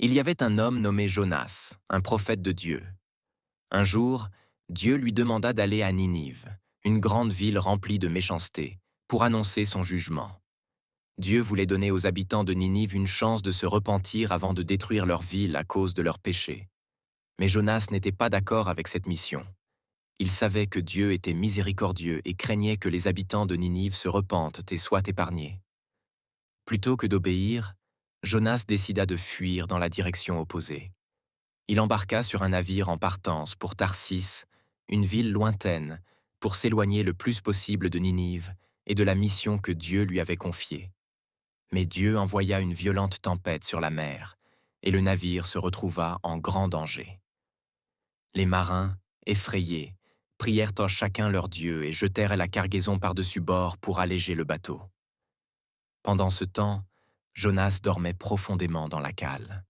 Il y avait un homme nommé Jonas, un prophète de Dieu. Un jour, Dieu lui demanda d'aller à Ninive, une grande ville remplie de méchanceté, pour annoncer son jugement. Dieu voulait donner aux habitants de Ninive une chance de se repentir avant de détruire leur ville à cause de leurs péchés. Mais Jonas n'était pas d'accord avec cette mission. Il savait que Dieu était miséricordieux et craignait que les habitants de Ninive se repentent et soient épargnés. Plutôt que d'obéir, Jonas décida de fuir dans la direction opposée. Il embarqua sur un navire en partance pour Tarsis, une ville lointaine, pour s'éloigner le plus possible de Ninive et de la mission que Dieu lui avait confiée. Mais Dieu envoya une violente tempête sur la mer, et le navire se retrouva en grand danger. Les marins, effrayés, prièrent en chacun leur Dieu et jetèrent la cargaison par-dessus bord pour alléger le bateau. Pendant ce temps, Jonas dormait profondément dans la cale.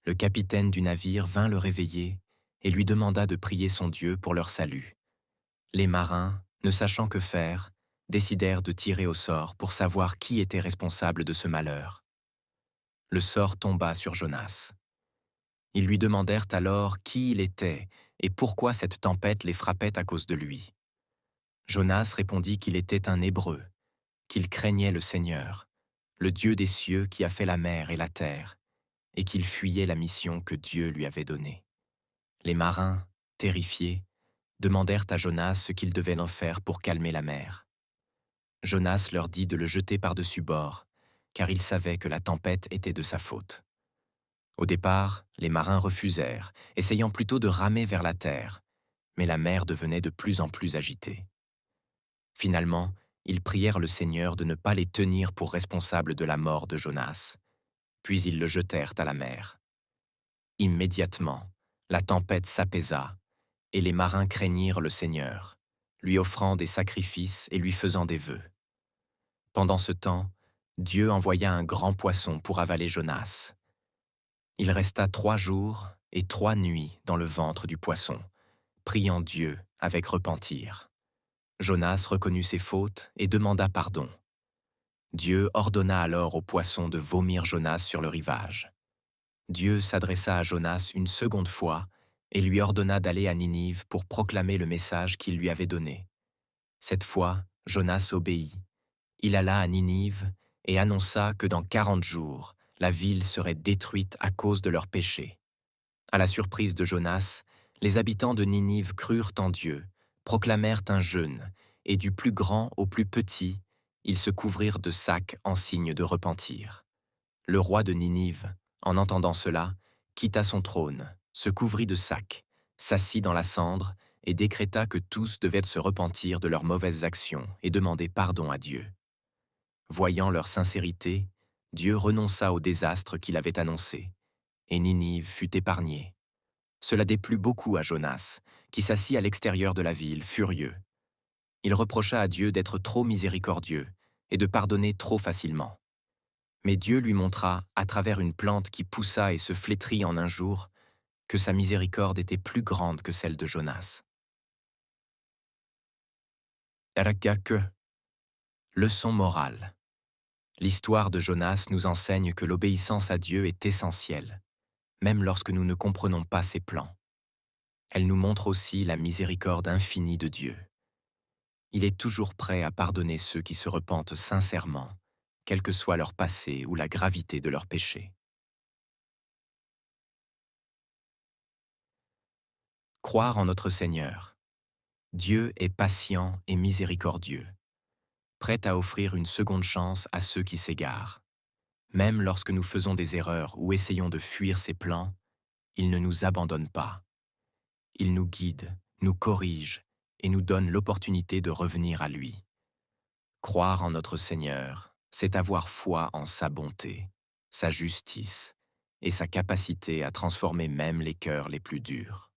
Le capitaine du navire vint le réveiller et lui demanda de prier son Dieu pour leur salut. Les marins, ne sachant que faire, décidèrent de tirer au sort pour savoir qui était responsable de ce malheur. Le sort tomba sur Jonas. Ils lui demandèrent alors qui il était et pourquoi cette tempête les frappait à cause de lui. Jonas répondit qu'il était un Hébreu, qu'il craignait le Seigneur, le Dieu des cieux qui a fait la mer et la terre, et qu'il fuyait la mission que Dieu lui avait donnée. Les marins, terrifiés, demandèrent à Jonas ce qu'ils devaient en faire pour calmer la mer. Jonas leur dit de le jeter par-dessus bord, car il savait que la tempête était de sa faute. Au départ, les marins refusèrent, essayant plutôt de ramer vers la terre, mais la mer devenait de plus en plus agitée. Finalement, ils prièrent le Seigneur de ne pas les tenir pour responsables de la mort de Jonas, puis ils le jetèrent à la mer. Immédiatement, la tempête s'apaisa, et les marins craignirent le Seigneur, lui offrant des sacrifices et lui faisant des vœux. Pendant ce temps, Dieu envoya un grand poisson pour avaler Jonas. Il resta 3 jours et 3 nuits dans le ventre du poisson, priant Dieu avec repentir. Jonas reconnut ses fautes et demanda pardon. Dieu ordonna alors au poisson de vomir Jonas sur le rivage. Dieu s'adressa à Jonas une seconde fois et lui ordonna d'aller à Ninive pour proclamer le message qu'il lui avait donné. Cette fois, Jonas obéit. Il alla à Ninive et annonça que dans 40 jours, la ville serait détruite à cause de leurs péchés. À la surprise de Jonas, les habitants de Ninive crurent en Dieu, proclamèrent un jeûne, et du plus grand au plus petit, ils se couvrirent de sacs en signe de repentir. Le roi de Ninive, en entendant cela, quitta son trône, se couvrit de sacs, s'assit dans la cendre et décréta que tous devaient se repentir de leurs mauvaises actions et demander pardon à Dieu. Voyant leur sincérité, Dieu renonça au désastre qu'il avait annoncé, et Ninive fut épargnée. Cela déplut beaucoup à Jonas, qui s'assit à l'extérieur de la ville, furieux. Il reprocha à Dieu d'être trop miséricordieux et de pardonner trop facilement. Mais Dieu lui montra, à travers une plante qui poussa et se flétrit en un jour, que sa miséricorde était plus grande que celle de Jonas. Ergake. Leçon morale. L'histoire de Jonas nous enseigne que l'obéissance à Dieu est essentielle, même lorsque nous ne comprenons pas ses plans. Elle nous montre aussi la miséricorde infinie de Dieu. Il est toujours prêt à pardonner ceux qui se repentent sincèrement, quel que soit leur passé ou la gravité de leurs péchés. Croire en notre Seigneur. Dieu est patient et miséricordieux, prêt à offrir une seconde chance à ceux qui s'égarent. Même lorsque nous faisons des erreurs ou essayons de fuir ses plans, il ne nous abandonne pas. Il nous guide, nous corrige et nous donne l'opportunité de revenir à lui. Croire en notre Seigneur, c'est avoir foi en sa bonté, sa justice et sa capacité à transformer même les cœurs les plus durs.